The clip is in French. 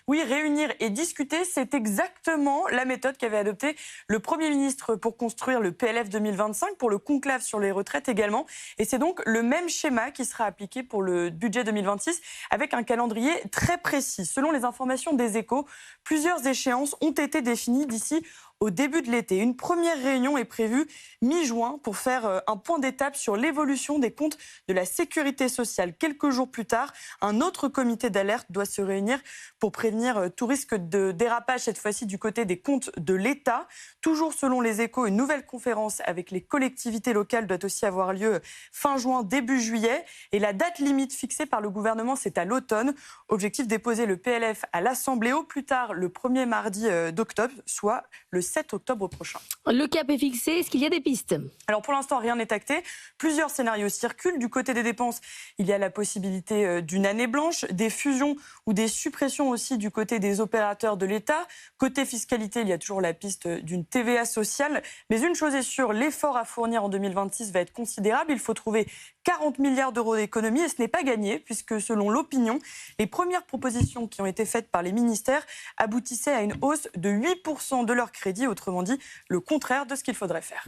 Oui, réunir et discuter, c'est exactement la méthode qu'avait adoptée le Premier ministre pour construire le PLF 2025, pour le conclave sur les retraites également. Et c'est donc le même schéma qui sera appliqué pour le budget 2026, avec un calendrier très précis. Selon les informations des Échos, plusieurs échéances ont été définies d'ici au début de l'été. Une première réunion est prévue mi-juin pour faire un point d'étape sur l'évolution des comptes de la sécurité sociale. Quelques jours plus tard, un autre comité d'alerte doit se réunir pour prévenir tout risque de dérapage, cette fois-ci du côté des comptes de l'État. Toujours selon les Échos, une nouvelle conférence avec les collectivités locales doit aussi avoir lieu fin juin, début juillet. Et la date limite fixée par le gouvernement, c'est à l'automne. Objectif, déposer le PLF à l'Assemblée au plus tard le premier mardi d'octobre, soit le 7 octobre prochain. Le cap est fixé, est-ce qu'il y a des pistes? Alors pour l'instant, rien n'est acté. Plusieurs scénarios circulent. Du côté des dépenses, il y a la possibilité d'une année blanche, des fusions ou des suppressions aussi du côté des opérateurs de l'État. Côté fiscalité, il y a toujours la piste d'une TVA sociale. Mais une chose est sûre, l'effort à fournir en 2026 va être considérable. Il faut trouver 40 milliards d'euros d'économies et ce n'est pas gagné puisque selon l'opinion, les premières propositions qui ont été faites par les ministères aboutissaient à une hausse de 8% de leurs crédits, autrement dit le contraire de ce qu'il faudrait faire.